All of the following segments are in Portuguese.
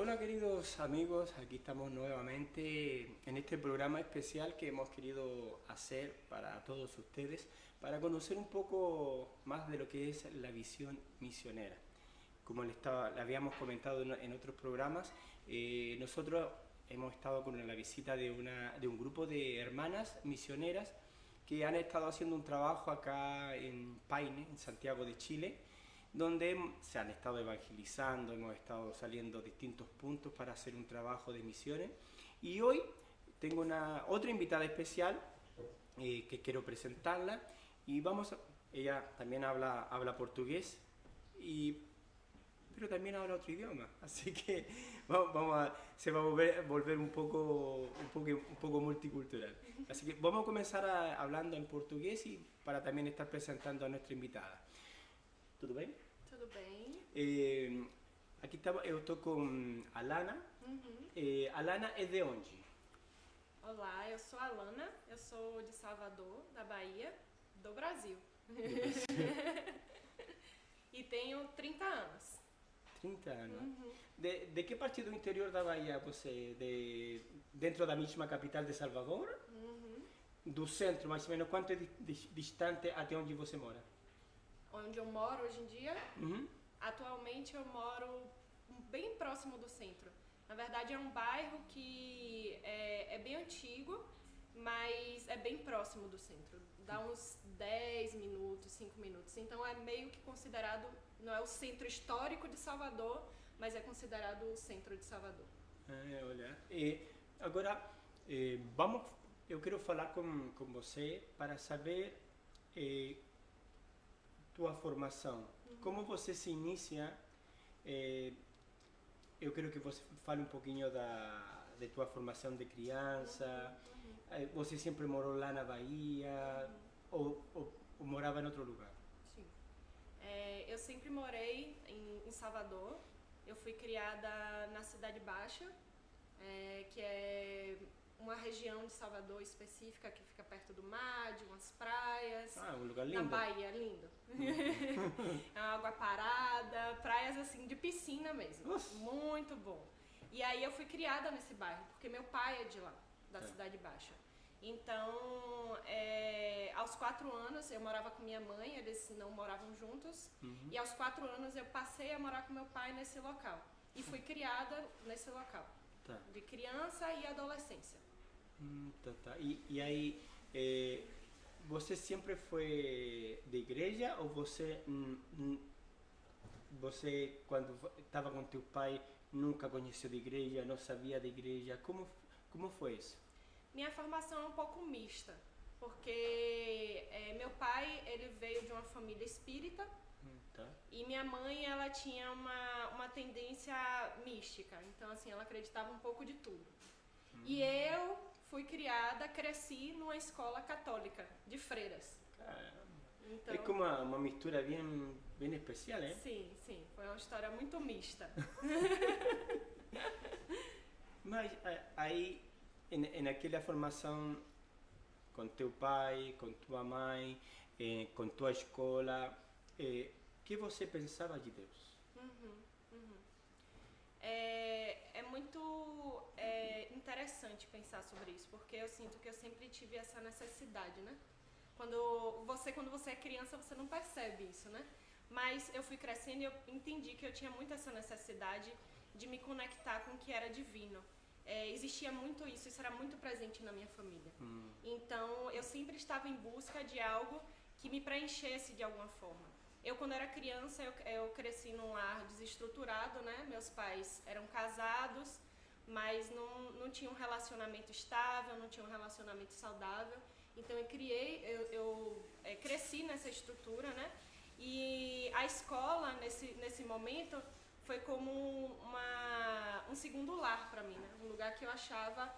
Bueno, queridos amigos, aquí estamos nuevamente en este programa especial que hemos querido hacer para todos ustedes, para conocer un poco más de lo que es la visión misionera. Como le habíamos comentado en otros programas, nosotros hemos estado con la visita de un grupo de hermanas misioneras que han estado haciendo un trabajo acá en Paine, en Santiago de Chile, donde se han estado evangelizando, hemos estado saliendo a distintos puntos para hacer un trabajo de misiones. Y hoy tengo otra invitada especial que quiero presentarla. Y ella también habla portugués, pero también habla otro idioma. Así que se va a volver un poco multicultural. Así que vamos a comenzar hablando en portugués y para también estar presentando a nuestra invitada. Tudo bem? Tudo bem. Aqui eu estou com a Lana. A Lana é de onde? Olá, eu sou a Lana, eu sou de Salvador, da Bahia, do Brasil. E tenho 30 anos. 30 anos. De que parte do interior da Bahia você? Dentro da mesma capital de Salvador? Do centro, mais ou menos, quanto é distante até onde você mora? Onde eu moro hoje em dia, atualmente eu moro bem próximo do centro. Na verdade é um bairro que é bem antigo, mas é bem próximo do centro. Dá uns 10 minutos, 5 minutos. Então é meio que considerado, não é o centro histórico de Salvador, mas é considerado o centro de Salvador. Olha, agora eu quero falar com você para saber tua formação. Como você se inicia? Eu quero que você fale um pouquinho de tua formação de criança. Você sempre morou lá na Bahia ou morava em outro lugar? Sim. Eu sempre morei em Salvador. Eu fui criada na Cidade Baixa, que é uma região de Salvador específica que fica perto do mar, de umas praias. Um lugar lindo. Na Bahia, lindo. É uma água parada, praias assim de piscina mesmo. Nossa. Muito bom. E aí eu fui criada nesse bairro, porque meu pai é de lá, da Cidade Baixa. Então, aos 4 anos eu morava com minha mãe, eles não moravam juntos. E aos 4 anos eu passei a morar com meu pai nesse local. E fui criada nesse local. Tá. De criança e adolescência. Tá. E aí, você sempre foi de igreja ou você quando estava com teu pai nunca conheceu de igreja, não sabia de igreja? Como foi isso? Minha formação é um pouco mista, porque meu pai ele veio de uma família espírita. Tá. E minha mãe, ela tinha uma tendência mística, então assim, ela acreditava um pouco de tudo. E eu fui criada, cresci numa escola católica, de freiras. Caramba. Então, é como uma mistura bem especial, né? Sim, foi uma história muito mista. Mas aí, naquela formação com teu pai, com tua mãe, com tua escola, que você pensava de Deus? É muito interessante pensar sobre isso, porque eu sinto que eu sempre tive essa necessidade, né? Quando você é criança, você não percebe isso, né? Mas eu fui crescendo e eu entendi que eu tinha muito essa necessidade de me conectar com o que era divino. Existia muito isso era muito presente na minha família. Então, eu sempre estava em busca de algo que me preenchesse de alguma forma. Quando era criança, eu cresci num lar desestruturado, né? Meus pais eram casados, mas não tinham um relacionamento estável, não tinham um relacionamento saudável. Então, eu cresci nessa estrutura, né? E a escola, nesse momento, foi como um segundo lar para mim, né? Um lugar que eu achava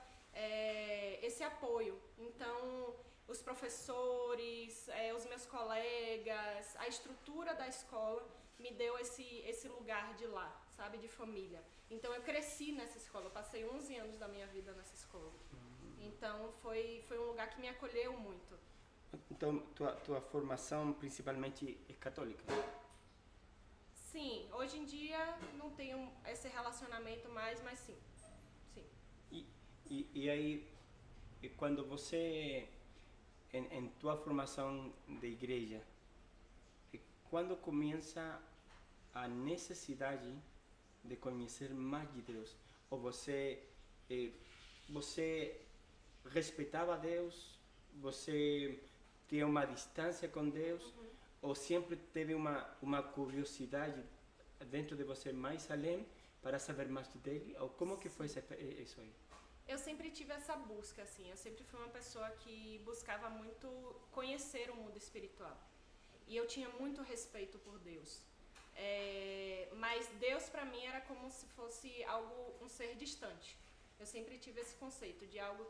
esse apoio. Então, os professores, os meus colegas, a estrutura da escola me deu esse lugar de lá, sabe, de família. Então eu cresci nessa escola, eu passei 11 anos da minha vida nessa escola. Então foi um lugar que me acolheu muito. Então tua formação principalmente é católica? Sim, hoje em dia não tenho esse relacionamento mais, mas sim. Sim. E aí, quando você, em tua formação de igreja, quando começa a necessidade de conhecer mais de Deus? Ou você respeitava a Deus? Você tinha uma distância com Deus? Ou sempre teve uma curiosidade dentro de você mais além para saber mais dele? Ou como que foi isso aí? Eu sempre tive essa busca, assim. Eu sempre fui uma pessoa que buscava muito conhecer o mundo espiritual. E eu tinha muito respeito por Deus. Mas Deus para mim era como se fosse um ser distante. Eu sempre tive esse conceito de algo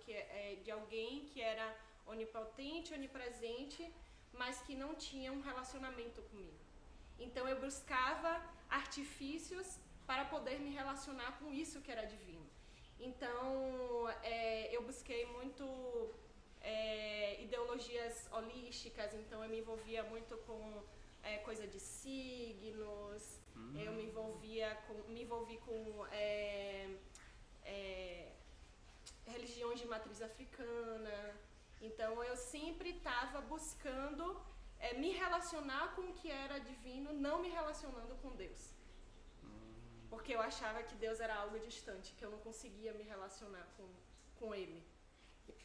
de alguém que era onipotente, onipresente, mas que não tinha um relacionamento comigo. Então eu buscava artifícios para poder me relacionar com isso que era divino. Então eu busquei muito ideologias holísticas, então eu me envolvia muito com coisa de signos, eu me envolvi com religiões de matriz africana. Então eu sempre estava buscando me relacionar com o que era divino, não me relacionando com Deus. Porque eu achava que Deus era algo distante, que eu não conseguia me relacionar com Ele.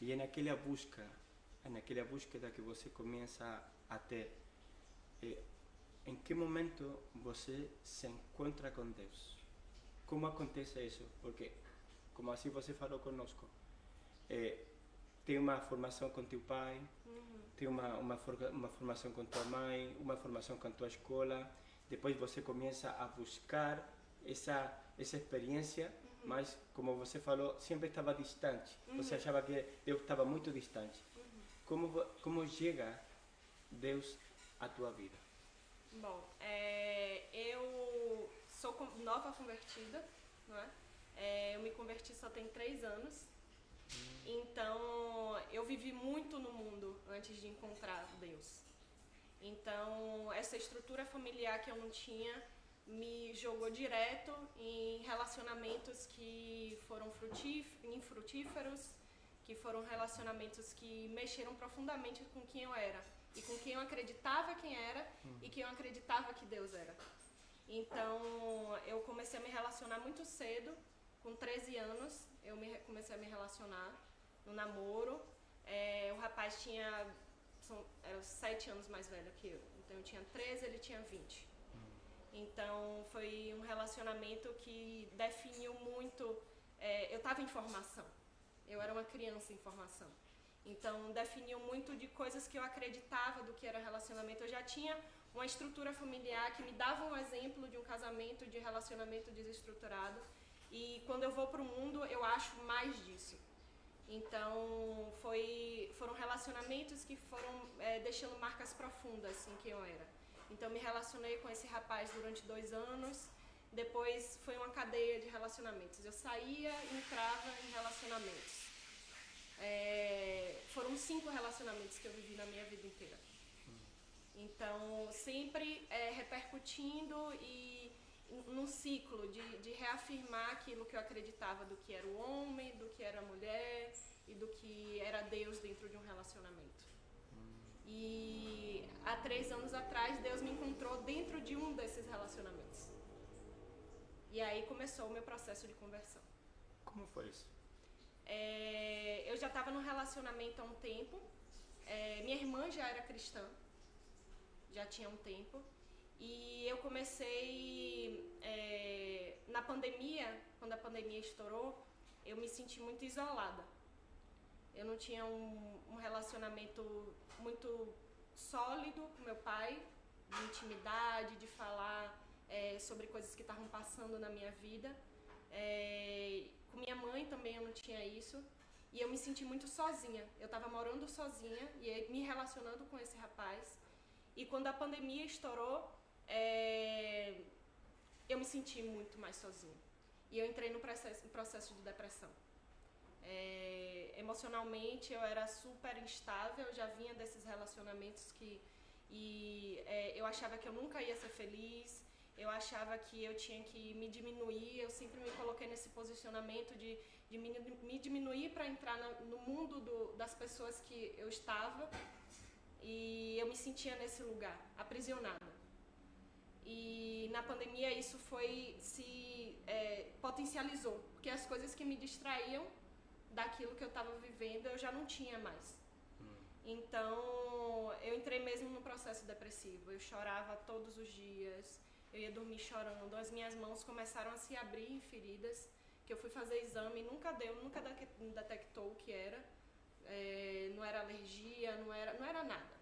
E naquela búsqueda que você começa a ter, em que momento você se encontra com Deus? Como acontece isso? Porque, como assim você falou conosco, tem uma formação com teu pai, tem uma formação com tua mãe, uma formação com tua escola, depois você começa a buscar essa experiência, mas como você falou, sempre estava distante. Você achava que Deus estava muito distante. Como chega Deus à tua vida? Bom, eu sou nova convertida, não é? Eu me converti só tem 3 anos. Então, eu vivi muito no mundo antes de encontrar Deus. Então, essa estrutura familiar que eu não tinha me jogou direto em relacionamentos que foram infrutíferos, que foram relacionamentos que mexeram profundamente com quem eu era e com quem eu acreditava quem era e quem eu acreditava que Deus era. Então, eu comecei a me relacionar muito cedo, com 13 anos, comecei a me relacionar no namoro. O rapaz era 7 anos mais velho que eu, então eu tinha 13, ele tinha 20. Então foi um relacionamento que definiu muito. Eu estava em formação, eu era uma criança em formação, então definiu muito de coisas que eu acreditava do que era relacionamento. Eu já tinha uma estrutura familiar que me dava um exemplo de um casamento, de relacionamento desestruturado, e quando eu vou para o mundo eu acho mais disso. Então foram relacionamentos que foram deixando marcas profundas em quem eu era. Então me relacionei com esse rapaz durante 2 anos, depois foi uma cadeia de relacionamentos. Eu saía e entrava em relacionamentos. Foram 5 relacionamentos que eu vivi na minha vida inteira. Então sempre repercutindo e num ciclo de reafirmar aquilo que eu acreditava do que era o homem, do que era a mulher e do que era Deus dentro de um relacionamento. E há 3 anos atrás, Deus me encontrou dentro de um desses relacionamentos. E aí começou o meu processo de conversão. Como foi isso? Eu já estava num relacionamento há um tempo. Minha irmã já era cristã, já tinha um tempo. E eu comecei, na pandemia, quando a pandemia estourou, eu me senti muito isolada. Eu não tinha um relacionamento muito sólido com meu pai, de intimidade, de falar sobre coisas que estavam passando na minha vida. Com minha mãe também eu não tinha isso. E eu me senti muito sozinha. Eu estava morando sozinha e me relacionando com esse rapaz. E quando a pandemia estourou, eu me senti muito mais sozinha. E eu entrei no processo de depressão. Emocionalmente eu era super instável, eu já vinha desses relacionamentos eu achava que eu nunca ia ser feliz, eu achava que eu tinha que me diminuir, eu sempre me coloquei nesse posicionamento de me diminuir para entrar no mundo das pessoas que eu estava, e eu me sentia nesse lugar, aprisionada. E na pandemia isso se potencializou, porque as coisas que me distraíam daquilo que eu estava vivendo eu já não tinha mais. Então eu entrei mesmo no processo depressivo, eu chorava todos os dias, eu ia dormir chorando, as minhas mãos começaram a se abrir em feridas, que eu fui fazer exame e nunca detectou o que era, não era alergia, não era nada.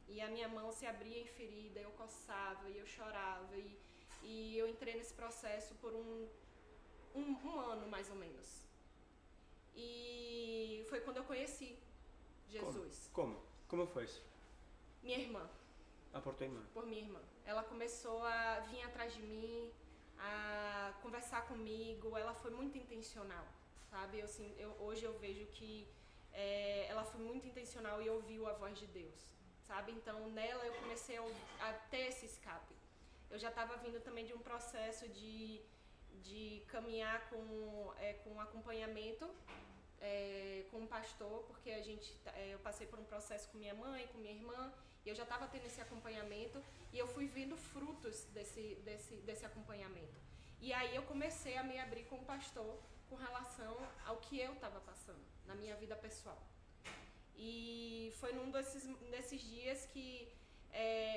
E a minha mão se abria em ferida, eu coçava e eu chorava, e eu entrei nesse processo por um ano mais ou menos. E foi quando eu conheci Jesus. Como foi isso? Minha irmã. Por tua irmã? Por minha irmã. Ela começou a vir atrás de mim, a conversar comigo, ela foi muito intencional, sabe? Hoje eu vejo que ela foi muito intencional e ouviu a voz de Deus, sabe? Então nela eu comecei a ter esse escape. Eu já estava vindo também de um processo de caminhar com acompanhamento, com um pastor, porque eu passei por um processo com minha mãe, com minha irmã, e eu já estava tendo esse acompanhamento, e eu fui vendo frutos desse acompanhamento. E aí eu comecei a me abrir com o pastor com relação ao que eu estava passando na minha vida pessoal. E foi num desses dias que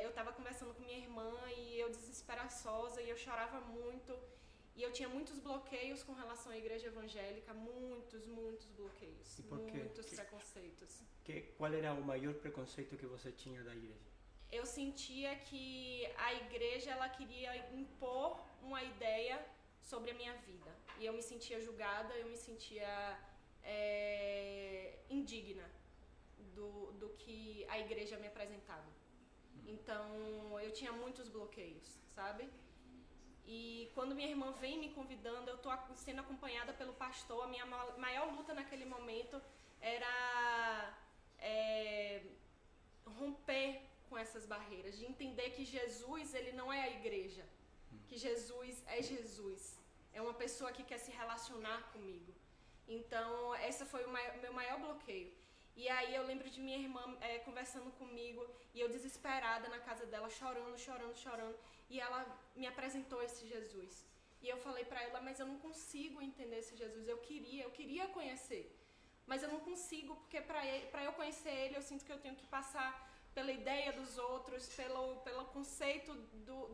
eu estava conversando com minha irmã, e eu desesperançosa, e eu chorava muito, e eu tinha muitos bloqueios com relação à igreja evangélica, muitos bloqueios, muitos preconceitos. Qual era o maior preconceito que você tinha da igreja? Eu sentia que a igreja ela queria impor uma ideia sobre a minha vida, e eu me sentia julgada, eu me sentia indigna do que a igreja me apresentava. Então eu tinha muitos bloqueios, sabe? E quando minha irmã vem me convidando, eu estou sendo acompanhada pelo pastor. A minha maior luta naquele momento era romper com essas barreiras, de entender que Jesus, ele não é a igreja, que Jesus é Jesus, é uma pessoa que quer se relacionar comigo. Então esse foi o meu maior bloqueio. E aí eu lembro de minha irmã conversando comigo, e eu desesperada na casa dela, chorando, e ela me apresentou esse Jesus. E eu falei pra ela, mas eu não consigo entender esse Jesus, eu queria conhecer, mas eu não consigo, porque pra eu conhecer ele, eu sinto que eu tenho que passar pela ideia dos outros, pelo conceito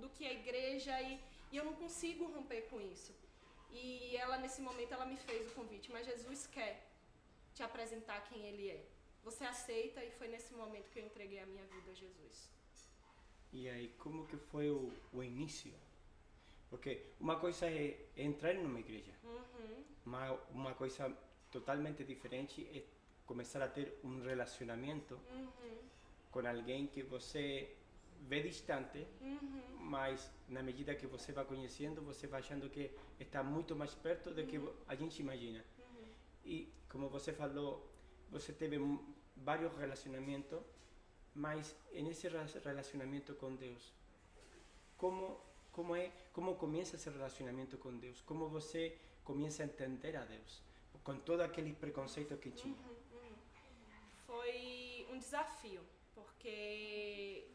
do que é a igreja, e eu não consigo romper com isso. E ela, nesse momento, ela me fez o convite, mas Jesus quer te apresentar quem ele é. Você aceita? E foi nesse momento que eu entreguei a minha vida a Jesus. E aí, como que foi o início? Porque uma coisa é entrar numa igreja, mas uma coisa totalmente diferente é começar a ter um relacionamento com alguém que você vê distante, mas na medida que você vai conhecendo, você vai achando que está muito mais perto do que a gente imagina. E como você falou, você teve vários relacionamentos, mas nesse relacionamento com Deus, como começa esse relacionamento com Deus? Como você começa a entender a Deus? Com todo aquele preconceito que tinha. Foi um desafio, porque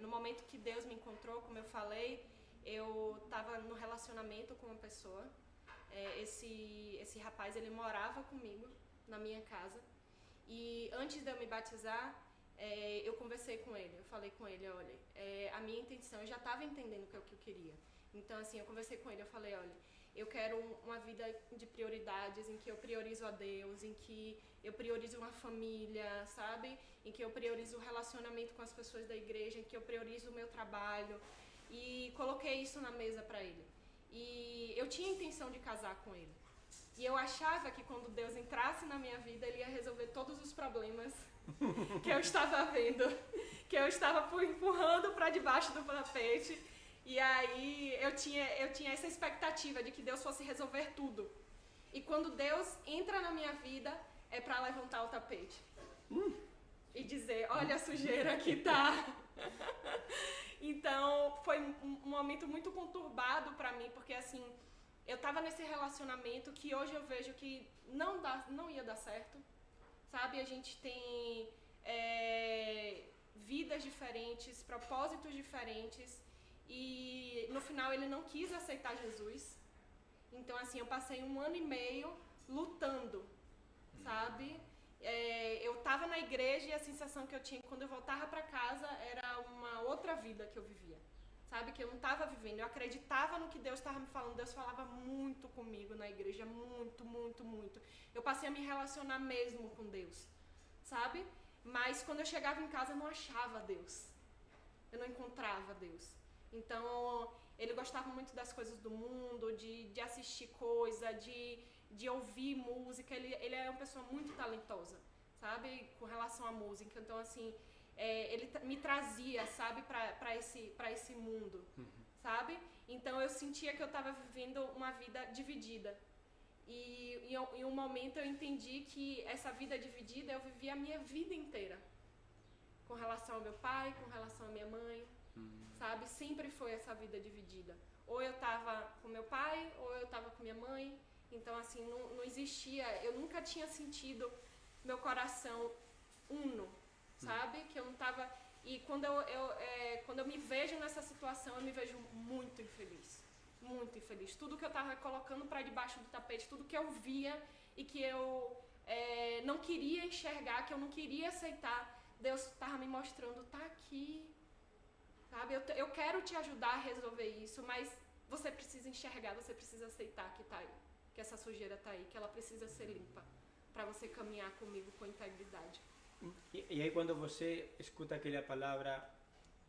no momento que Deus me encontrou, como eu falei, eu estava no relacionamento com uma pessoa. Esse rapaz, ele morava comigo na minha casa, e antes de eu me batizar, eu conversei com ele, eu falei com ele, olha, a minha intenção, eu já estava entendendo o que eu queria. Então assim, eu conversei com ele, eu falei, olha, eu quero uma vida de prioridades, em que eu priorizo a Deus, em que eu priorizo uma família, sabe? Em que eu priorizo o relacionamento com as pessoas da igreja, em que eu priorizo o meu trabalho, e coloquei isso na mesa para ele. E eu tinha a intenção de casar com ele. E eu achava que quando Deus entrasse na minha vida, ele ia resolver todos os problemas que eu estava vendo, que eu estava empurrando para debaixo do tapete. E aí eu tinha essa expectativa de que Deus fosse resolver tudo. E quando Deus entra na minha vida, é para levantar o tapete e dizer, olha a sujeira que tá. Então, foi um momento muito conturbado pra mim, porque assim, eu tava nesse relacionamento que hoje eu vejo que não ia dar certo, sabe? A gente tem vidas diferentes, propósitos diferentes, e no final ele não quis aceitar Jesus. Então, assim, eu passei 1 ano e meio lutando, sabe? Eu tava na igreja e a sensação que eu tinha quando eu voltava pra casa era uma outra vida que eu vivia, sabe? Que eu não tava vivendo. Eu acreditava no que Deus estava me falando. Deus falava muito comigo na igreja, muito, muito, muito. Eu passei a me relacionar mesmo com Deus, sabe? Mas quando eu chegava em casa eu não achava Deus. Eu não encontrava Deus. Então, ele gostava muito das coisas do mundo, de assistir coisa, de ouvir música. Ele é uma pessoa muito talentosa, sabe? Com relação à música. Então, assim, ele me trazia, sabe, pra esse mundo, sabe? Então, eu sentia que eu estava vivendo uma vida dividida. E em um momento eu entendi que essa vida dividida eu vivia a minha vida inteira. Com relação ao meu pai, com relação à minha mãe, sabe? Sempre foi essa vida dividida. Ou eu tava com meu pai, ou eu tava com minha mãe. Então, assim, não existia... Eu nunca tinha sentido meu coração uno, sabe? Que eu não tava... E quando eu me vejo nessa situação, eu me vejo muito infeliz. Muito infeliz. Tudo que eu tava colocando pra debaixo do tapete, tudo que eu via e que eu não queria enxergar, que eu não queria aceitar, Deus tava me mostrando, tá aqui, sabe? Eu quero te ajudar a resolver isso, mas você precisa enxergar, você precisa aceitar que tá aí, que essa sujeira tá aí, que ela precisa ser limpa, para você caminhar comigo com integridade. E aí quando você escuta aquela palavra,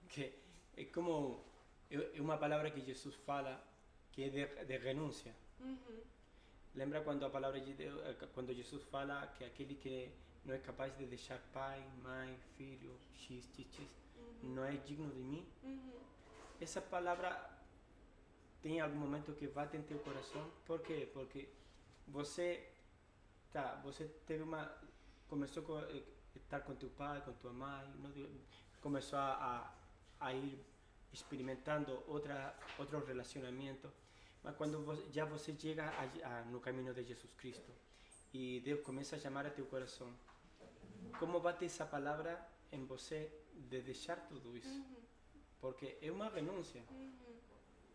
que é como, é uma palavra que Jesus fala, que é de renúncia. Lembra quando a palavra de Deus, quando Jesus fala que aquele que não é capaz de deixar pai, mãe, filho, x, não é digno de mim? Essa palavra tem algum momento que bate em teu coração? Por quê? Porque você teve começou a estar com teu pai, com tua mãe, começou a ir experimentando outro relacionamento, mas quando você chega no caminho de Jesus Cristo e Deus começa a chamar a teu coração, como bate essa palavra em você de deixar tudo isso? Porque é uma renúncia.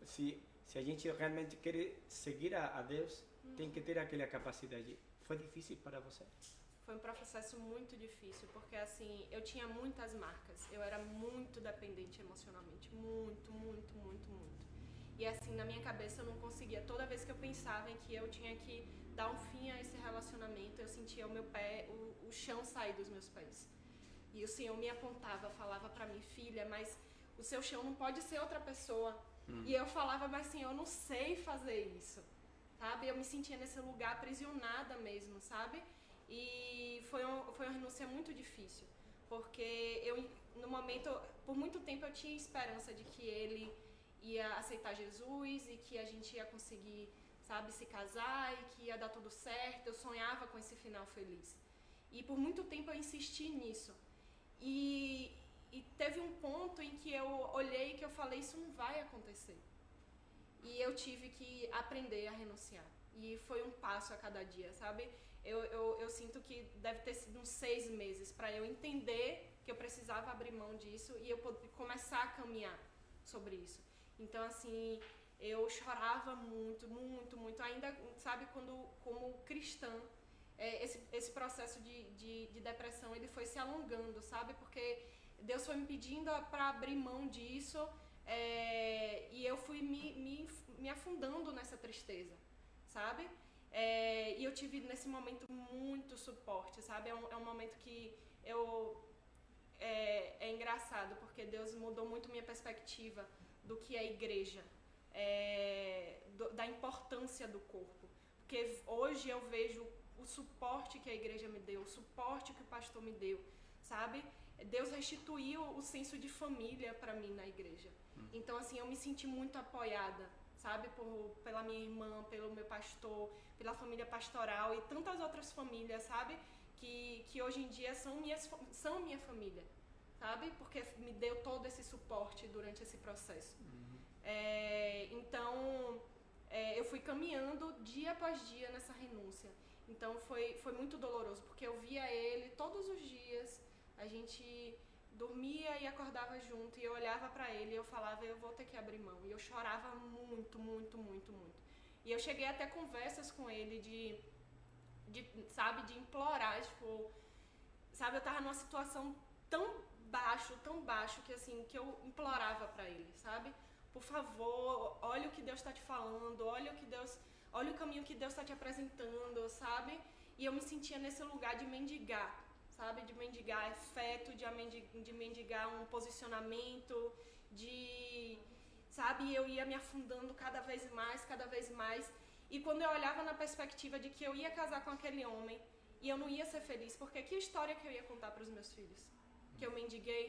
Se a gente realmente quer seguir a Deus, tem que ter aquela capacidade. Foi difícil para você? Foi um processo muito difícil, porque assim, eu tinha muitas marcas. Eu era muito dependente emocionalmente, muito, muito, muito, muito. E assim, na minha cabeça eu não conseguia. Toda vez que eu pensava em que eu tinha que dar um fim a esse relacionamento, eu sentia o meu pé, o chão sair dos meus pés. E o Senhor me apontava, falava pra mim, filha, mas o seu chão não pode ser outra pessoa. E eu falava, mas Senhor, eu não sei fazer isso, sabe? Eu me sentia nesse lugar aprisionada mesmo, sabe? E foi uma renúncia muito difícil, porque no momento, por muito tempo eu tinha esperança de que ele ia aceitar Jesus e que a gente ia conseguir, sabe, se casar e que ia dar tudo certo. Eu sonhava com esse final feliz. E por muito tempo eu insisti nisso. E teve um ponto em que eu olhei e que eu falei, isso não vai acontecer. E eu tive que aprender a renunciar. E foi um passo a cada dia, sabe? Eu sinto que deve ter sido uns 6 meses para eu entender que eu precisava abrir mão disso e eu começar a caminhar sobre isso. Então, assim, eu chorava muito, muito, muito. Ainda, sabe, como cristã, esse processo de depressão, ele foi se alongando, sabe? Porque Deus foi me pedindo para abrir mão disso, e eu fui me afundando nessa tristeza, sabe? E eu tive nesse momento muito suporte, sabe? É um momento que é engraçado, porque Deus mudou muito minha perspectiva do que é igreja, da importância do corpo. Porque hoje eu vejo o suporte que a igreja me deu, o suporte que o pastor me deu, sabe? Deus restituiu o senso de família para mim na igreja. Então, assim, eu me senti muito apoiada, sabe? Pela minha irmã, pelo meu pastor, pela família pastoral e tantas outras famílias, sabe? Que hoje em dia são minha família, sabe? Porque me deu todo esse suporte durante esse processo. Então, eu fui caminhando dia após dia nessa renúncia. Então, foi muito doloroso, porque eu via ele todos os dias, a gente dormia e acordava junto, e eu olhava pra ele e eu falava, eu vou ter que abrir mão. E eu chorava muito, muito, muito, muito. E eu cheguei até conversas com ele sabe, de implorar, tipo, sabe, eu tava numa situação tão baixo, que assim, que eu implorava pra ele, sabe? Por favor, olha o que Deus tá te falando, olha o caminho que Deus tá te apresentando, sabe? E eu me sentia nesse lugar de mendigar, sabe? De mendigar afeto, de mendigar um posicionamento, sabe? Eu ia me afundando cada vez mais. E quando eu olhava na perspectiva de que eu ia casar com aquele homem e eu não ia ser feliz, porque que história que eu ia contar para os meus filhos? Que eu mendiguei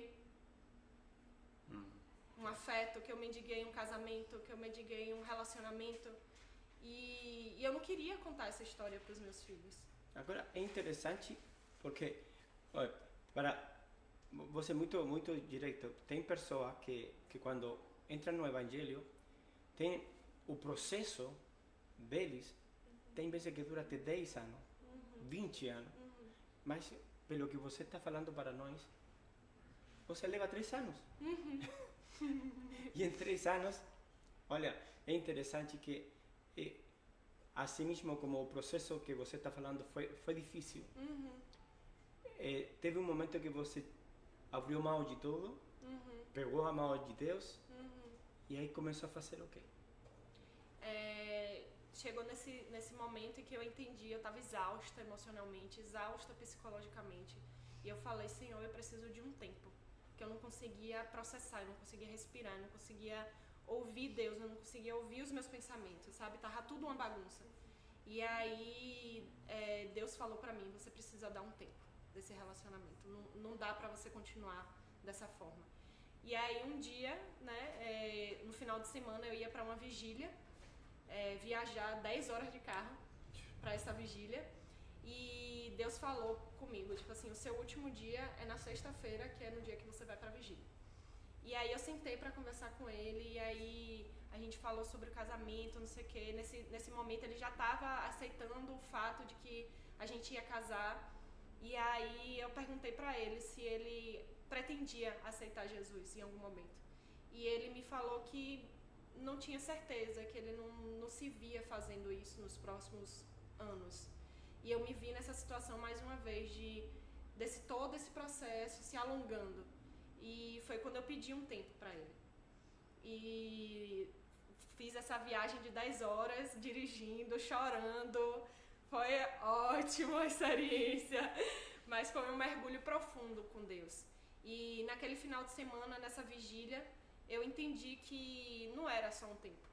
um afeto, que eu mendiguei um casamento, que eu mendiguei um relacionamento. E eu não queria contar essa história para os meus filhos. Agora, é interessante porque, olha, para você muito muito direto, tem pessoa que quando entra no evangelho, tem o processo deles, tem vezes que dura até 10 anos, 20 anos, mas pelo que você está falando para nós, você leva 3 anos. E em 3 anos, olha, é interessante que assim mesmo como o processo que você está falando foi difícil. Teve um momento que você abriu mão de tudo, pegou a mão de Deus, e aí começou a fazer o quê? Chegou nesse momento em que eu entendi, eu estava exausta emocionalmente, exausta psicologicamente. E eu falei, Senhor, eu preciso de um tempo. Que eu não conseguia processar, eu não conseguia respirar, eu não conseguia ouvir Deus, eu não conseguia ouvir os meus pensamentos, sabe? Tava tudo uma bagunça. E aí Deus falou pra mim, você precisa dar um tempo desse relacionamento. Não dá pra você continuar dessa forma. E aí um dia, né, no final de semana eu ia pra uma vigília, viajar 10 horas de carro pra essa vigília. E Deus falou comigo, tipo assim, o seu último dia é na sexta-feira, que é no dia que você vai pra vigília. E aí eu sentei pra conversar com ele, e aí a gente falou sobre o casamento, não sei o quê. Nesse momento ele já tava aceitando o fato de que a gente ia casar. E aí eu perguntei pra ele se ele pretendia aceitar Jesus em algum momento. E ele me falou que não tinha certeza, que ele não se via fazendo isso nos próximos anos. E eu me vi nessa situação mais uma vez todo esse processo se alongando. E foi quando eu pedi um tempo para ele. E fiz essa viagem de 10 horas, dirigindo, chorando. Foi ótima a experiência, mas foi um mergulho profundo com Deus. E naquele final de semana, nessa vigília, eu entendi que não era só um tempo.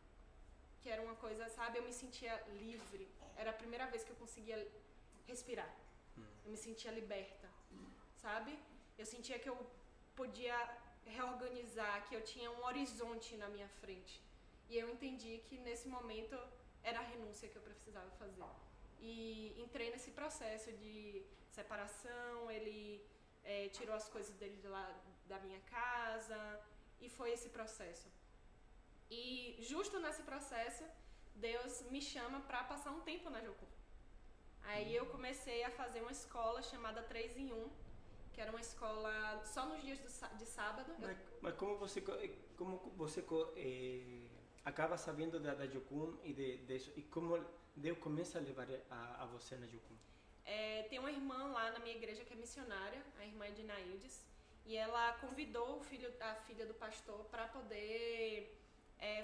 Que era uma coisa, sabe, eu me sentia livre. Era a primeira vez que eu conseguia respirar. Eu me sentia liberta, sabe? Eu sentia que eu podia reorganizar, que eu tinha um horizonte na minha frente. E eu entendi que nesse momento era a renúncia que eu precisava fazer. E entrei nesse processo de separação, ele tirou as coisas dele de lá da minha casa, e foi esse processo. E justo nesse processo, Deus me chama para passar um tempo na Jocum. Aí eu comecei a fazer uma escola chamada 3 em 1, que era uma escola só nos dias de sábado. Mas como você acaba sabendo da Jocum e como Deus começa a levar a você na Jocum? Tem uma irmã lá na minha igreja que é missionária, a irmã Edinaildes, e ela convidou a filha do pastor para poder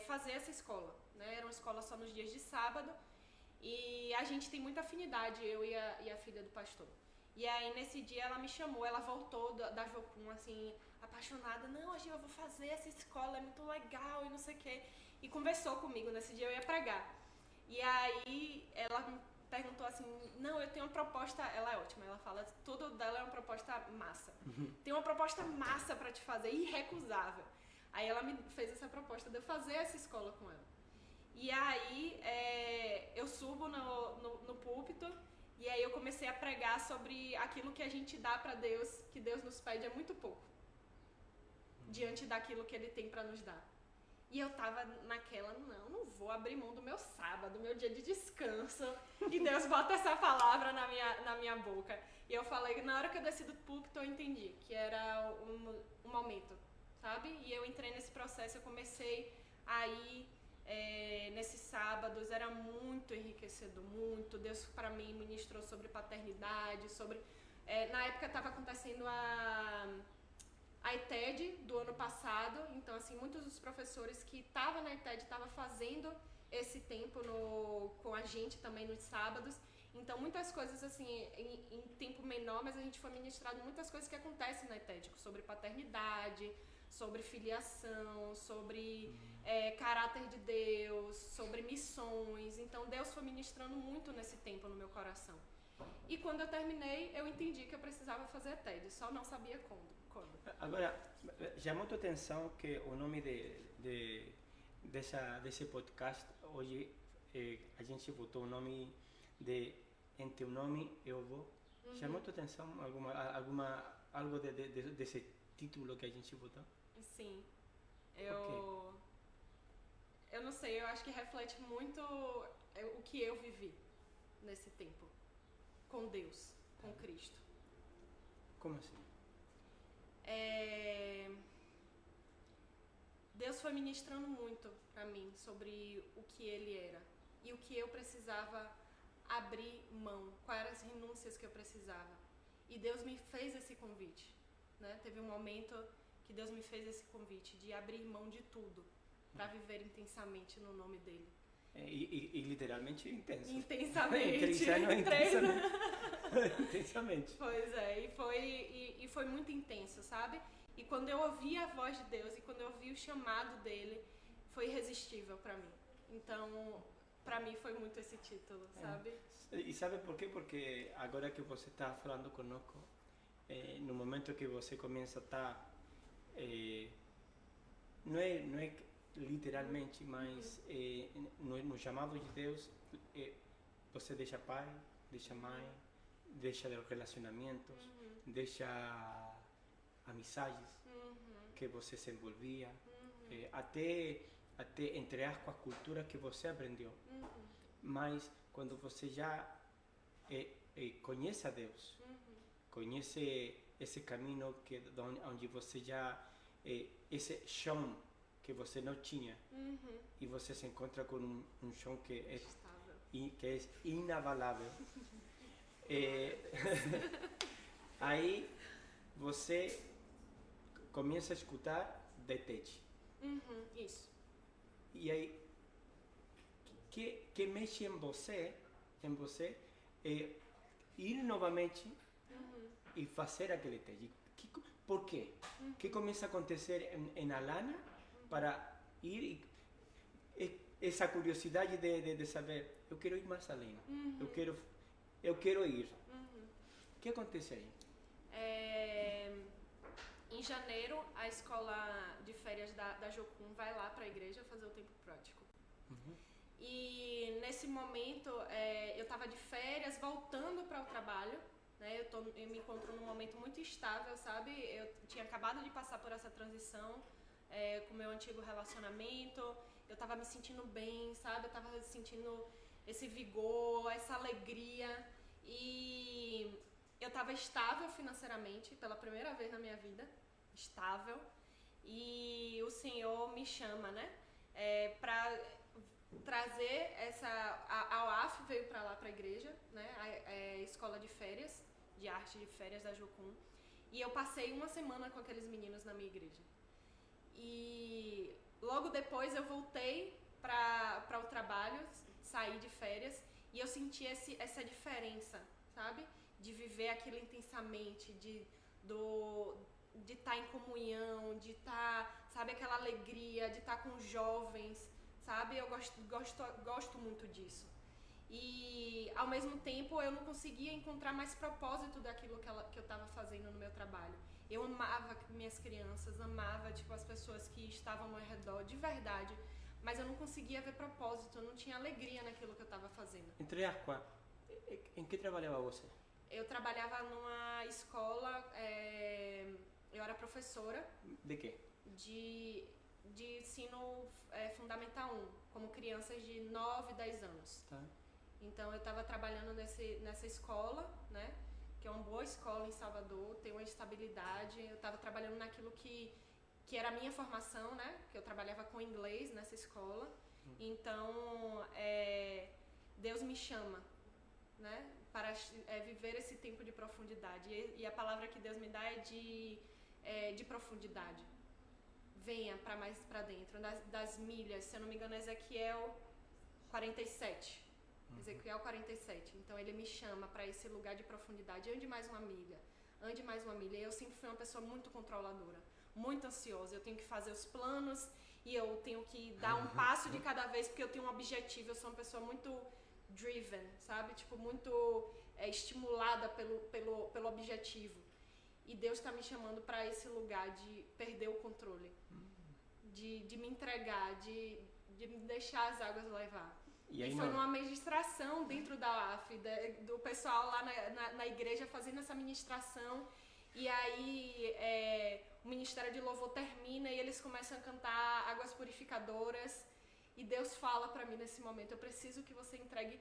fazer essa escola, né? Era uma escola só nos dias de sábado, e a gente tem muita afinidade, eu e a filha do pastor. E aí nesse dia ela me chamou, ela voltou da Jocum, assim, apaixonada, não, hoje eu vou fazer essa escola, é muito legal e não sei o quê. E conversou comigo, nesse dia eu ia pregar. E aí ela me perguntou assim, não, eu tenho uma proposta, ela é ótima, ela fala, tudo dela é uma proposta massa. Tem uma proposta massa pra te fazer, irrecusável. Aí ela me fez essa proposta de eu fazer essa escola com ela. E aí eu subo no púlpito, e aí eu comecei a pregar sobre aquilo que a gente dá pra Deus, que Deus nos pede é muito pouco. diante daquilo que Ele tem para nos dar. E eu tava naquela, não vou abrir mão do meu sábado, meu dia de descanso, e Deus bota essa palavra na minha boca. E eu falei, na hora que eu desci do púlpito, eu entendi que era um momento, sabe? E eu entrei nesse processo, eu comecei a ir nesses sábados, era muito enriquecedor, muito. Deus para mim ministrou sobre paternidade, sobre... na época estava acontecendo a ETED do ano passado, então assim, muitos dos professores que estavam na ETED estavam fazendo esse tempo com a gente também nos sábados, então muitas coisas assim, em tempo menor, mas a gente foi ministrado muitas coisas que acontecem na ETED, sobre paternidade, sobre filiação, sobre caráter de Deus, sobre missões, então Deus foi ministrando muito nesse tempo no meu coração. E quando eu terminei, eu entendi que eu precisava fazer ETED, só não sabia quando. Agora, chamou a atenção que o nome desse podcast, hoje a gente botou o nome de Em Teu Nome Eu Vou. Chamou a atenção algo desse título que a gente botou? Sim. Eu não sei, eu acho que reflete muito o que eu vivi nesse tempo. Com Deus, com Cristo. Como assim? Deus foi ministrando muito para mim sobre o que Ele era e o que eu precisava abrir mão, quais eram as renúncias que eu precisava. E Deus me fez esse convite, né? Teve um momento que Deus me fez esse convite de abrir mão de tudo para viver intensamente no nome dEle. E literalmente intenso. Intensamente. 3 anos intensamente. Intensamente. Pois é, e foi muito intenso, sabe? E quando eu ouvi a voz de Deus e quando eu ouvi o chamado dele, foi irresistível para mim. Então, para mim foi muito esse título, sabe? E sabe por quê? Porque agora que você está falando conosco, no momento que você começa a estar, não é literalmente, mas no chamado de Deus, você deixa pai, deixa mãe, deixa os relacionamentos, deixa amizades que você se envolvia, até entre aspas, cultura que você aprendeu. Mas quando você já conhece a Deus, conhece esse caminho onde você já, esse chão que você não tinha, e você se encontra com um chão que é inabalável. Aí você começa a escutar The TED. Isso. E aí, que mexe em você ir novamente e fazer aquele TED. Por quê? O que começa a acontecer em Alana para ir, essa curiosidade de saber, eu quero ir mais além, eu quero ir. O que acontece aí? Em janeiro, a escola de férias da Jocum vai lá para a igreja fazer o tempo prático. E nesse momento, eu estava de férias, voltando para o trabalho, né? Eu me encontro num momento muito estável, sabe? Eu tinha acabado de passar por essa transição com o meu antigo relacionamento, eu estava me sentindo bem, sabe? Eu estava sentindo esse vigor, essa alegria, e eu estava estável financeiramente, pela primeira vez na minha vida, estável, e o Senhor me chama, né? Para trazer a UAF veio para lá, para a igreja, né? A escola de férias, de arte de férias da Jocum, e eu passei uma semana com aqueles meninos na minha igreja. E logo depois eu voltei para o trabalho, saí de férias, e eu senti essa diferença, sabe? De viver aquilo intensamente, de estar em comunhão, de estar, sabe, aquela alegria, de estar com jovens, sabe? Eu gosto muito disso. E, ao mesmo tempo, eu não conseguia encontrar mais propósito daquilo que eu estava fazendo no meu trabalho. Eu amava minhas crianças, amava, tipo, as pessoas que estavam ao redor, de verdade, mas eu não conseguia ver propósito, eu não tinha alegria naquilo que eu estava fazendo. Entre aspas, em que trabalhava você? Eu trabalhava numa escola, eu era professora. De quê? de ensino fundamental 1, como crianças de 9, 10 anos. Tá. Então eu estava trabalhando nessa escola, né? Que é uma boa escola em Salvador, tem uma estabilidade. Eu estava trabalhando naquilo que era a minha formação, né? Que eu trabalhava com inglês nessa escola. Então, Deus me chama, né? Para viver esse tempo de profundidade. E a palavra que Deus me dá é de profundidade. Venha para mais para dentro, das milhas. Se eu não me engano, Ezequiel 47. Ezequiel 47. Então ele me chama para esse lugar de profundidade. Ande mais uma milha. Ande mais uma milha. Eu sempre fui uma pessoa muito controladora, muito ansiosa. Eu tenho que fazer os planos e eu tenho que dar um passo de cada vez porque eu tenho um objetivo. Eu sou uma pessoa muito driven, sabe? Tipo, muito estimulada pelo objetivo. E Deus está me chamando para esse lugar de perder o controle, de me entregar, de me deixar as águas levar. E foi numa ministração dentro da UAF, do pessoal lá na igreja fazendo essa ministração. E aí o Ministério de Louvor termina e eles começam a cantar Águas Purificadoras. E Deus fala pra mim nesse momento, eu preciso que você entregue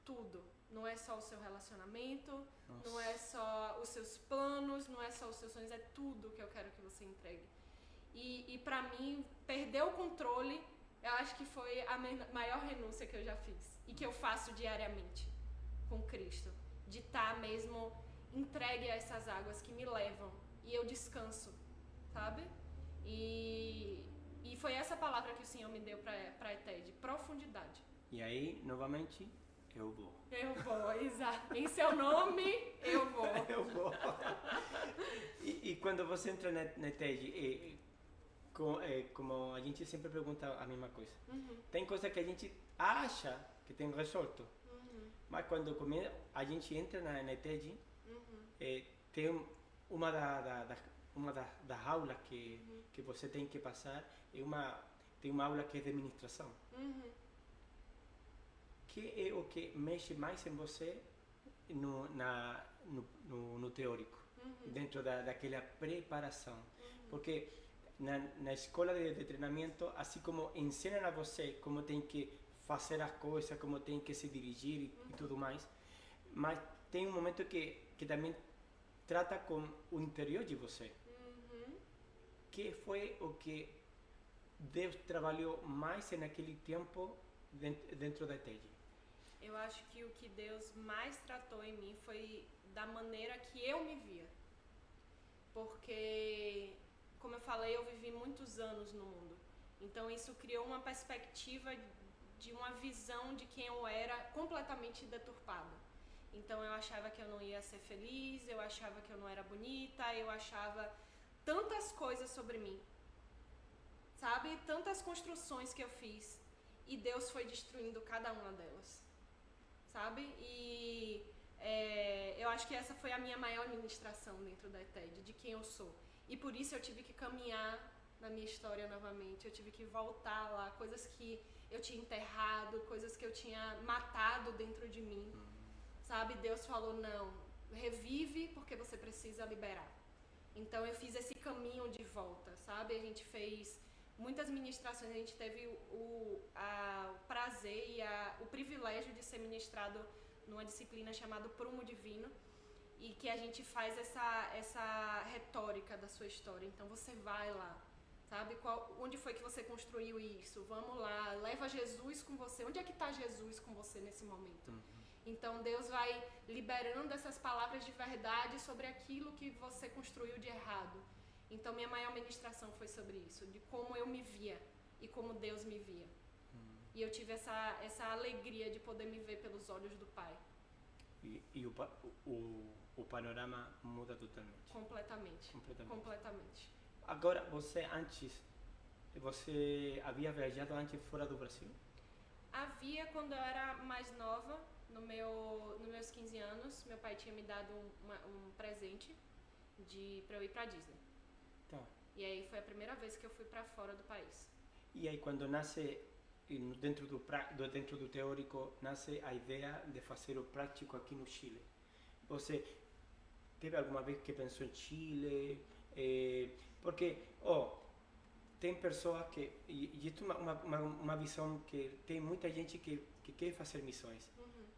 tudo. Não é só o seu relacionamento, não é só os seus planos, não é só os seus sonhos, é tudo que eu quero que você entregue. E pra mim, perder o controle, eu acho que foi a maior renúncia que eu já fiz. E que eu faço diariamente com Cristo. De estar mesmo entregue a essas águas que me levam. E eu descanso, sabe? E foi essa palavra que o Senhor me deu para a ETED, profundidade. E aí, novamente, eu vou. Eu vou, exato. Em seu nome, eu vou. Eu vou. E quando você entra na ETED, como a gente sempre pergunta a mesma coisa. Tem coisa que a gente acha que tem resolto. Mas quando a gente entra na ETED, tem uma das aulas que você tem que passar, tem uma aula que é de administração. Que é o que mexe mais em você no teórico, dentro daquela preparação. Porque na escola de treinamento, assim como ensinam a você como tem que fazer as coisas, como tem que se dirigir e tudo mais, mas tem um momento que também trata com o interior de você. Que foi o que Deus trabalhou mais naquele tempo dentro da ETED? Eu acho que o que Deus mais tratou em mim foi da maneira que eu me via. Porque, como eu falei, eu vivi muitos anos no mundo. Então isso criou uma perspectiva de uma visão de quem eu era completamente deturpada. Então eu achava que eu não ia ser feliz, eu achava que eu não era bonita, eu achava tantas coisas sobre mim, sabe? Tantas construções que eu fiz. E Deus foi destruindo cada uma delas, sabe? E eu acho que essa foi a minha maior ministração dentro da ETED, de quem eu sou. E por isso eu tive que caminhar na minha história novamente, eu tive que voltar lá, coisas que eu tinha enterrado, coisas que eu tinha matado dentro de mim, sabe? Deus falou, não, revive porque você precisa liberar. Então eu fiz esse caminho de volta, sabe? A gente fez muitas ministrações, a gente teve o prazer e o privilégio de ser ministrado numa disciplina chamada Prumo Divino, e que a gente faz essa retórica da sua história. Então você vai lá, sabe? Onde foi que você construiu isso? Vamos lá, leva Jesus com você. Onde é que está Jesus com você nesse momento? Então Deus vai liberando essas palavras de verdade sobre aquilo que você construiu de errado. Então minha maior ministração foi sobre isso, de como eu me via e como Deus me via. E eu tive essa alegria de poder me ver pelos olhos do Pai. E o panorama muda totalmente. Completamente. Agora, você havia viajado antes fora do Brasil? Havia quando eu era mais nova, nos meus 15 anos, meu pai tinha me dado um presente para eu ir para Disney. Tá. E aí foi a primeira vez que eu fui para fora do país. E aí quando nasce, dentro do teórico, nasce a ideia de fazer o prático aqui no Chile. Você teve alguma vez que pensou em Chile? Porque, tem pessoas que, e isso é uma visão que tem muita gente que quer fazer missões.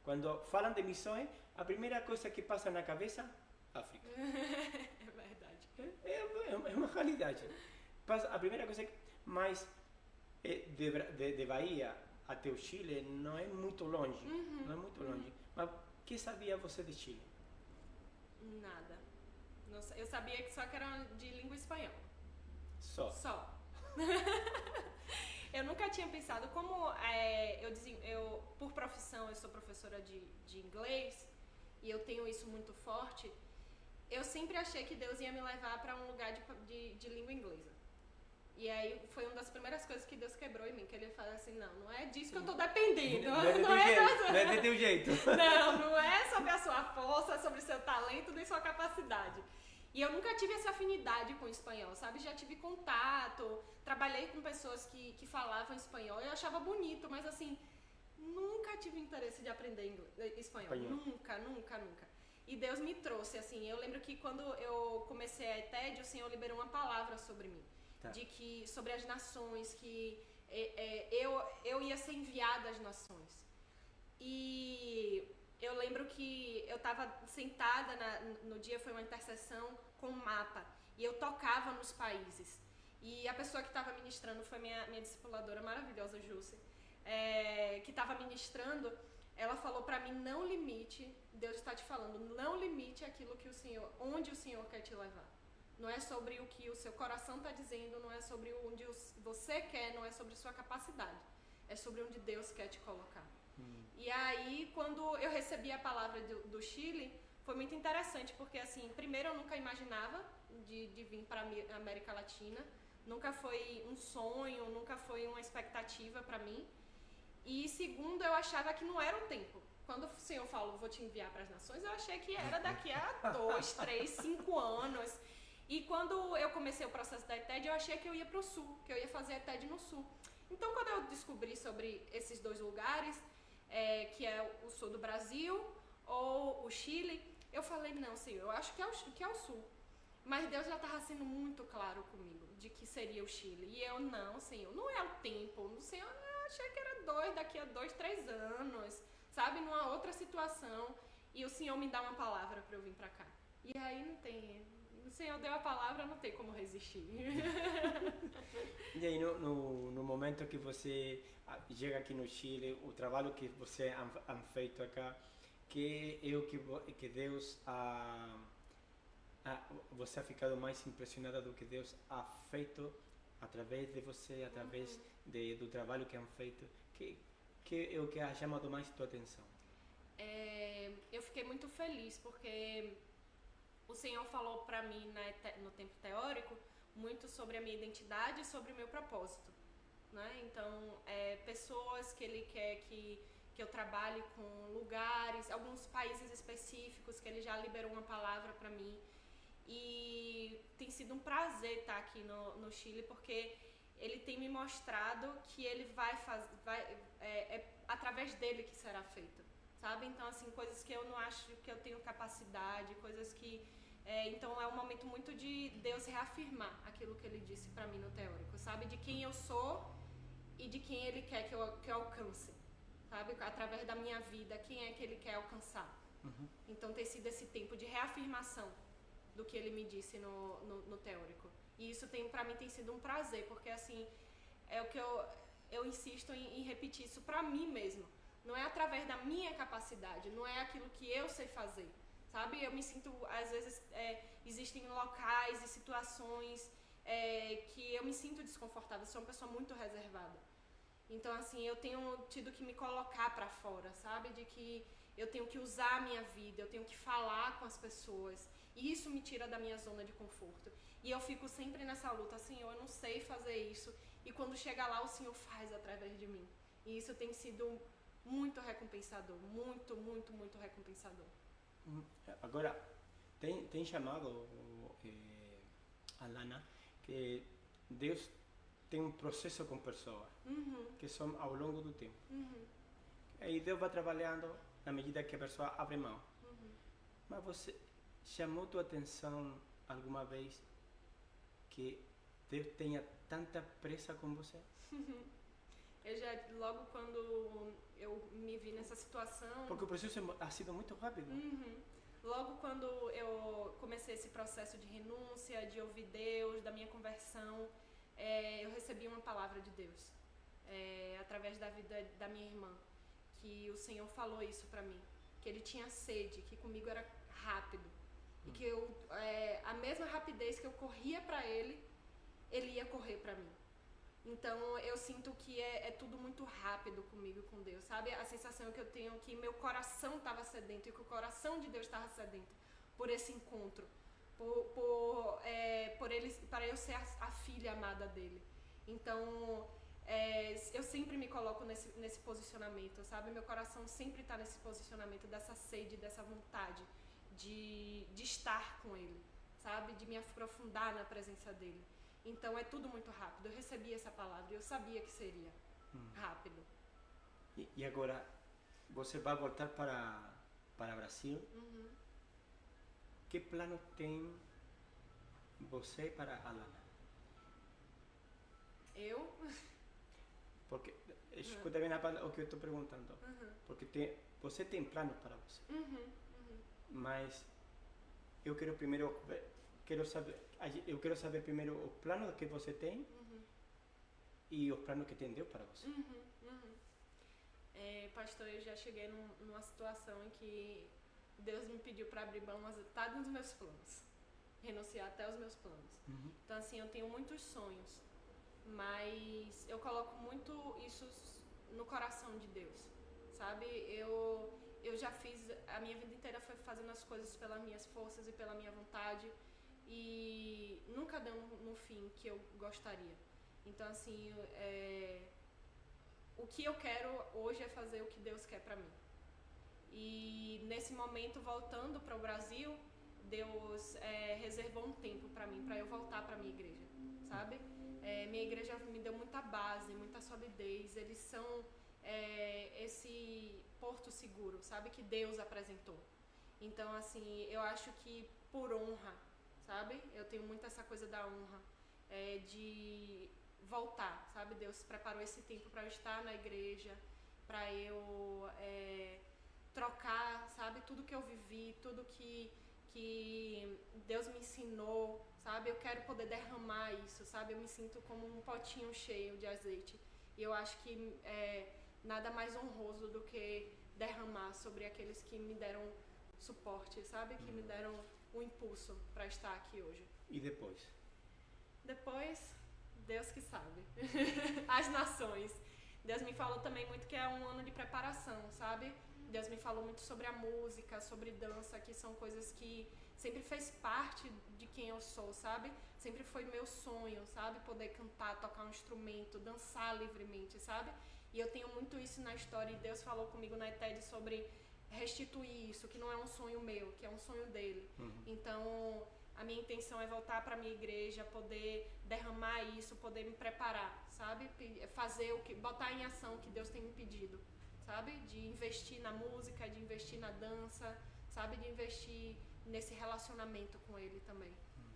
Quando falam de missões, a primeira coisa que passa na cabeça, África. É verdade. É uma realidade. A primeira coisa, mas de Bahia até o Chile não é muito longe. Não é muito longe. Mas o que sabia você de Chile? Nada. Eu sabia que só que era de língua espanhola. Só. Eu nunca tinha pensado, como eu por profissão eu sou professora de inglês e eu tenho isso muito forte, eu sempre achei que Deus ia me levar para um lugar de língua inglesa. E aí foi uma das primeiras coisas que Deus quebrou em mim, que ele falou assim, não é disso que eu tô dependendo. Não é de teu jeito. Não é sobre a sua força, é sobre o seu talento, nem sua capacidade. E eu nunca tive essa afinidade com o espanhol, sabe? Já tive contato, trabalhei com pessoas que falavam espanhol, eu achava bonito, mas assim, nunca tive interesse de aprender espanhol. Nunca. E Deus me trouxe, assim, eu lembro que quando eu comecei a ETED, o Senhor liberou uma palavra sobre mim. Sobre as nações, que eu ia ser enviada às nações. E eu lembro que eu estava sentada, no dia foi uma intercessão com um mapa, e eu tocava nos países. E a pessoa que estava ministrando foi minha discipuladora maravilhosa, Jússia, que estava ministrando, ela falou para mim, não limite, Deus está te falando, não limite aquilo que onde o Senhor quer te levar. Não é sobre o que o seu coração está dizendo, não é sobre onde você quer, não é sobre sua capacidade. É sobre onde Deus quer te colocar. E aí, quando eu recebi a palavra do Chile, foi muito interessante, porque assim, primeiro eu nunca imaginava de vir para a América Latina. Nunca foi um sonho, nunca foi uma expectativa para mim. E segundo, eu achava que não era o tempo. Quando o Senhor falou, vou te enviar para as nações, eu achei que era daqui a 2, 3, 5 anos. E quando eu comecei o processo da ETED, eu achei que eu ia para o sul, que eu ia fazer a ETED no sul. Então, quando eu descobri sobre esses dois lugares, que é o sul do Brasil ou o Chile, eu falei, não, Senhor, eu acho que é o sul. Mas Deus já estava sendo muito claro comigo de que seria o Chile. E eu, não, Senhor, não é o tempo. Senhor, eu achei que era daqui a 2, 3 anos, sabe, numa outra situação. E o Senhor me dá uma palavra para eu vir para cá. E aí não tem... O Senhor deu a palavra, não tem como resistir. E aí, no momento que você chega aqui no Chile, o trabalho que você han feito acá, que é o que Deus você ha ficado mais impressionada do que Deus ha feito através de você, através do trabalho que han feito, que é o que ha chamado mais tua atenção? Eu fiquei muito feliz, porque o Senhor falou para mim no tempo teórico muito sobre a minha identidade e sobre o meu propósito, né? Então, pessoas que Ele quer que eu trabalhe com, lugares, alguns países específicos que Ele já liberou uma palavra para mim. E tem sido um prazer estar aqui no Chile, porque Ele tem me mostrado que Ele vai fazer, através dele que será feito. Sabe? Então, assim, coisas que eu não acho que eu tenho capacidade, coisas que... então, é um momento muito de Deus reafirmar aquilo que Ele disse para mim no teórico, sabe? De quem eu sou e de quem Ele quer que eu alcance, sabe? Através da minha vida, quem é que Ele quer alcançar. Então, tem sido esse tempo de reafirmação do que Ele me disse no teórico. E isso, para mim, tem sido um prazer, porque, assim, é o que eu insisto em repetir isso para mim mesmo. Não é através da minha capacidade, não é aquilo que eu sei fazer, sabe? Eu me sinto, às vezes, existem locais e situações que eu me sinto desconfortável, sou uma pessoa muito reservada. Então, assim, eu tenho tido que me colocar para fora, sabe? De que eu tenho que usar a minha vida, eu tenho que falar com as pessoas, e isso me tira da minha zona de conforto. E eu fico sempre nessa luta, Senhor, eu não sei fazer isso, e quando chega lá, o Senhor faz através de mim. E isso tem sido muito recompensador, muito recompensador. Agora, tem chamado, Alana, que Deus tem um processo com pessoas, que são ao longo do tempo. Aí Deus vai trabalhando na medida que a pessoa abre mão. Mas você chamou tua atenção alguma vez que Deus tenha tanta pressa com você? Eu já, logo quando eu me vi nessa situação... Porque o processo ha sido muito rápido. Logo quando eu comecei esse processo de renúncia, de ouvir Deus, da minha conversão, eu recebi uma palavra de Deus, através da vida da minha irmã, que o Senhor falou isso pra mim, que Ele tinha sede, que comigo era rápido, e que a mesma rapidez que eu corria pra Ele, Ele ia correr pra mim. Então eu sinto que é tudo muito rápido comigo, com Deus, sabe? A sensação que eu tenho é que meu coração estava sedento e que o coração de Deus estava sedento por esse encontro, por ele, para eu ser a filha amada dele. Então eu sempre me coloco nesse posicionamento, sabe? Meu coração sempre está nesse posicionamento dessa sede, dessa vontade de estar com ele, sabe? De me aprofundar na presença dele. Então é tudo muito rápido. Eu recebi essa palavra e eu sabia que seria rápido. E agora, você vai voltar para Brasil? Que plano tem você para Alana? Eu? Porque, escuta bem o que eu estou perguntando. Porque você tem planos para você. Mas eu quero primeiro... Eu quero saber primeiro os planos que você tem e os planos que tem Deus para você. Pastor, eu já cheguei numa situação em que Deus me pediu para abrir mão metade dos meus planos, renunciar até os meus planos. Então assim, eu tenho muitos sonhos, mas eu coloco muito isso no coração de Deus, sabe? Eu já fiz, a minha vida inteira foi fazendo as coisas pelas minhas forças e pela minha vontade, e nunca deu no fim que eu gostaria. Então assim, o que eu quero hoje é fazer o que Deus quer pra mim. E nesse momento, voltando para o Brasil, Deus reservou um tempo pra mim, pra eu voltar pra minha igreja, sabe? Minha igreja me deu muita base, muita solidez. Eles são esse porto seguro, sabe? Que Deus apresentou. Então assim, eu acho que por honra, sabe? Eu tenho muito essa coisa da honra, de voltar, sabe? Deus preparou esse tempo para eu estar na igreja, para eu trocar, sabe? Tudo que eu vivi, tudo que Deus me ensinou, sabe? Eu quero poder derramar isso, sabe? Eu me sinto como um potinho cheio de azeite. E eu acho que nada mais honroso do que derramar sobre aqueles que me deram suporte, sabe? Que me deram o impulso para estar aqui hoje. E depois? Depois, Deus que sabe. As nações. Deus me falou também muito que é um ano de preparação, sabe? Deus me falou muito sobre a música, sobre dança, que são coisas que sempre fez parte de quem eu sou, sabe? Sempre foi meu sonho, sabe? Poder cantar, tocar um instrumento, dançar livremente, sabe? E eu tenho muito isso na história, e Deus falou comigo na ETED sobre restituir isso, que não é um sonho meu, que é um sonho dele. Então, a minha intenção é voltar para minha igreja, poder derramar isso, poder me preparar, sabe? Fazer botar em ação o que Deus tem me pedido, sabe? De investir na música, de investir na dança, sabe? De investir nesse relacionamento com Ele também.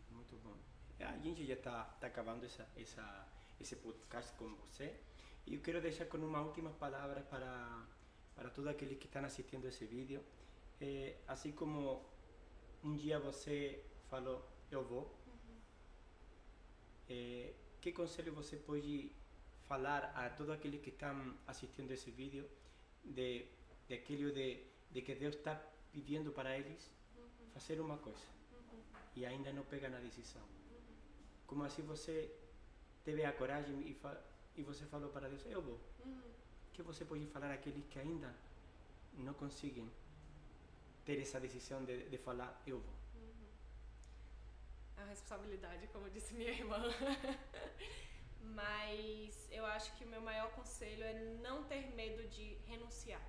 Muito bom. A gente já está acabando esse podcast com você, e eu quero deixar com uma última palavra para todos aqueles que estão assistindo esse vídeo. Assim como um dia você falou, eu vou, que conselho você pode falar a todos aqueles que estão assistindo esse vídeo de que Deus está pedindo para eles fazer uma coisa e ainda não pega na decisão? Como assim você teve a coragem e você falou para Deus, eu vou? Que você pode falar àqueles que ainda não conseguem ter essa decisão de falar, eu vou? A responsabilidade, como disse minha irmã. Mas eu acho que o meu maior conselho é não ter medo de renunciar.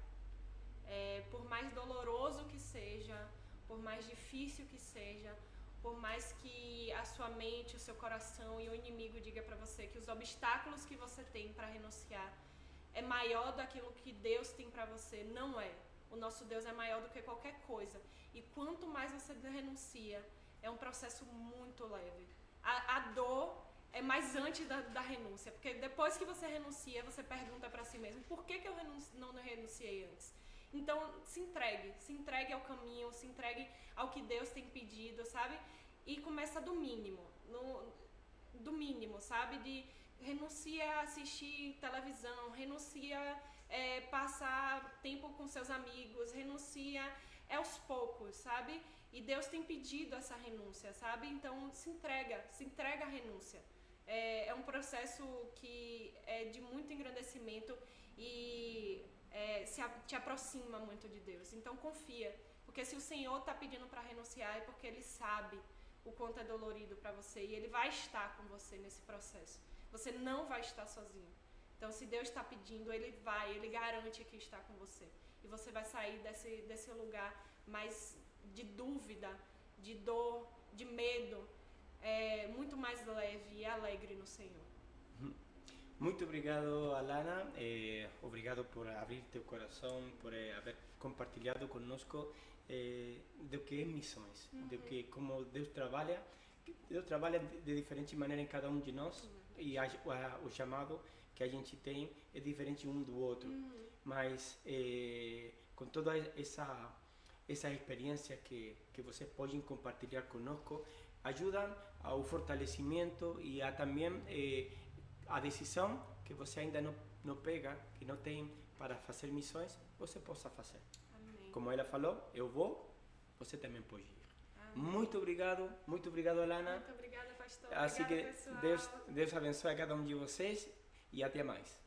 Por mais doloroso que seja, por mais difícil que seja, por mais que a sua mente, o seu coração e o inimigo diga para você que os obstáculos que você tem para renunciar é maior daquilo que Deus tem para você, não é. O nosso Deus é maior do que qualquer coisa. E quanto mais você renuncia, é um processo muito leve. A dor é mais antes da renúncia, porque depois que você renuncia, você pergunta para si mesmo, por que eu não renunciei antes? Então, se entregue ao caminho, se entregue ao que Deus tem pedido, sabe? E começa do mínimo, do mínimo, sabe? De renuncia a assistir televisão, renuncia a passar tempo com seus amigos, renuncia aos poucos, sabe? E Deus tem pedido essa renúncia, sabe? Então, se entrega à renúncia. É um processo que é de muito engrandecimento e te aproxima muito de Deus. Então, confia, porque se o Senhor está pedindo para renunciar é porque Ele sabe o quanto é dolorido para você e Ele vai estar com você nesse processo. Você não vai estar sozinho. Então, se Deus está pedindo, Ele garante que está com você. E você vai sair desse lugar mais de dúvida, de dor, de medo, muito mais leve e alegre no Senhor. Muito obrigado, Alana. Obrigado por abrir teu coração, por haver compartilhado conosco do que é missões, de que como Deus trabalha de diferente maneira em cada um de nós e o chamado que a gente tem é diferente um do outro, mas com toda essa experiência que vocês podem compartilhar conosco, ajudam ao fortalecimento e a também a decisão que você ainda não pega, que não tem para fazer missões, você possa fazer. Amém. Como ela falou, eu vou, você também pode ir. Amém. Muito obrigado, Alana. Muito obrigada, pastor. Assim Obrigada, que pessoal. Deus abençoe a cada um de vocês e até mais.